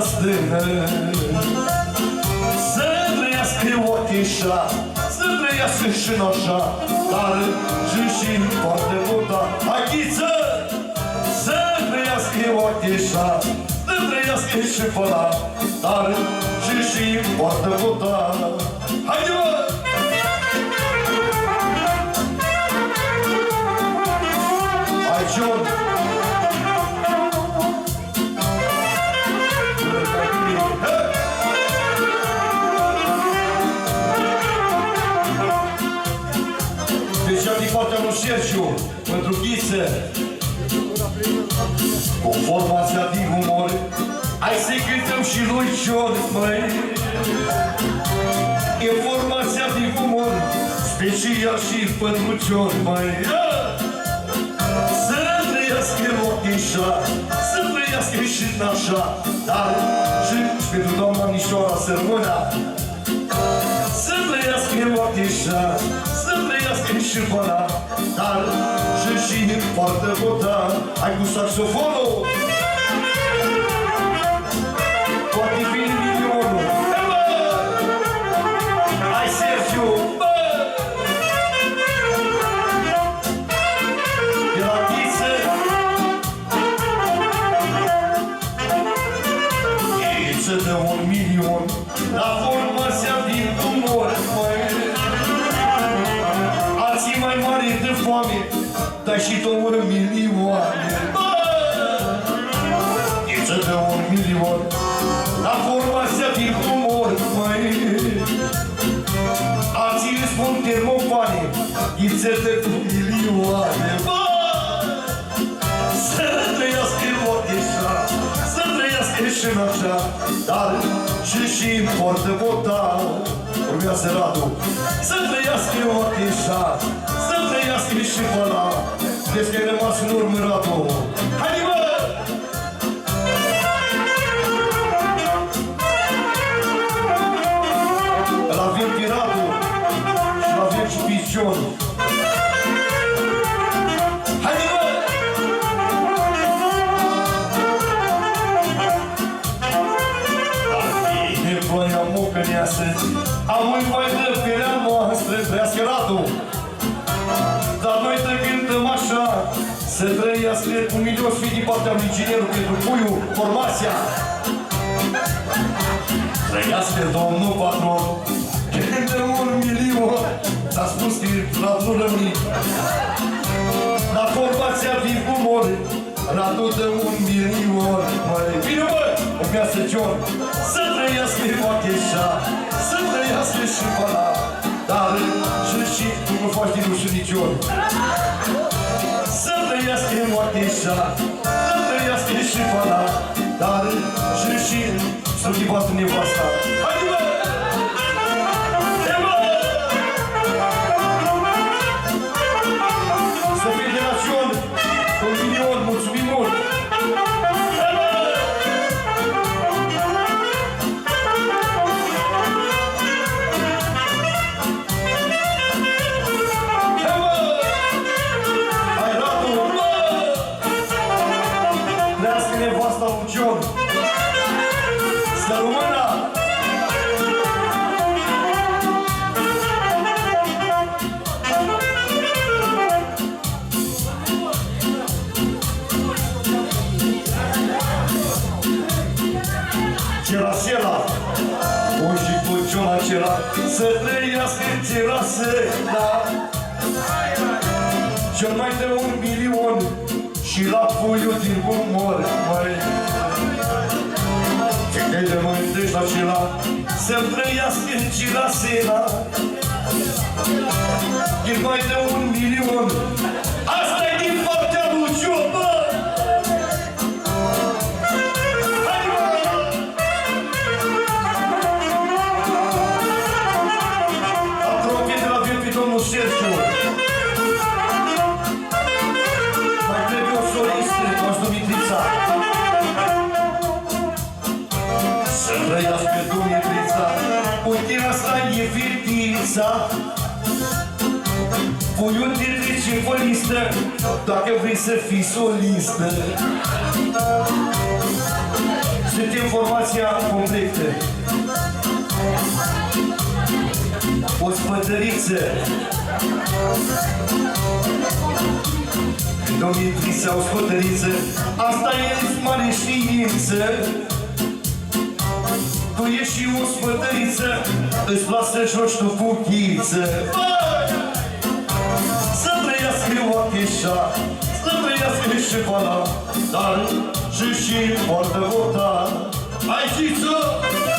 stână. Să trăiască ochișa, să trăiască și noșa, dar și foarte multa achiță. Să trăiască ochișa, să trăiască și făla, dar și foarte multa. Haide, mă! Hai, John! Sergiu, pentru Ghiță, cu formația din humor, hai să-i cântăm și lui John, măi. E formația din humor, special și pentru John, măi. Să trăiască ochișa, să trăiască și nașa, dar și pentru doamna Mișoara să rămână. Să trăiască ochișa, să trăiască și făla, dar și foarte votat. Hai cu saxofonul! Poate fi milionul! Hai, Sergiu! De la Ghiță! Ghiță de 1 milion la formația din umor, măi! Alții mai mari de foame, dar și 2 milioane. Ghiță de 1 milion la formația din umor, măi. Alții îi spun termofane, Ghiță de 1 milioane. Să trăiască ochișa, să trăiască și așa, dar și foarte votat. Urmează Radu. Să trăiască ochișa, să trăiască și făla. Vezi că ai rămas în urmă, Radu. Haide, mă! Îl avem pe Radu și îl avem și pe John. Haide, mă! Dar bine, ploaia mocăneasă, amui mai dă pielea noastră, trăiască Radu. Dar noi te cântăm așa, să trăiască cu milion fi din partea lui inginerul pentru puiul, formația. Trăiască domnul patron, cântăm 1 milion, s-a spus că Radu nu rămâne. La formația din umor, Radu dă 1 milion, măi. Bine, mă, urmează John. Să trăiască ochișa, să trăiască și făla, dar și tu nu faci din rușii John. Să trăiască ochișa, să trăiască și făla, dar și să-l chibată nevasta. Haide, mă! Să fie de la John, 1 milion, mulțumim mult! Nevasta lui John. Să rămână! Cerasela, o și cu John acela, să trăiască Cerasela. Cel mai de 1 milion și la puiul din umor, măi. Că-i de mântești la cela, să-mi trăiască în Cirasela. E mai de 1 milion, asta-i din partea lui John, bă! Hai, mă! Apropie de la vin pe domnul Sergiu. Să trăiască Dumitrița, uite asta e fetița. Puiul te trece pe listă, dacă vrei să fii solistă. Suntem formația completă. O spătăriță. Domnii Trisa, o spătăriță. Asta e mare știință. Tu ești și o spătăriță. Îți place să joci tu cu ghiță. Să trăiască Oacheșa, să trăiască și Pala, dar și poartă vota. Hai, Ciță!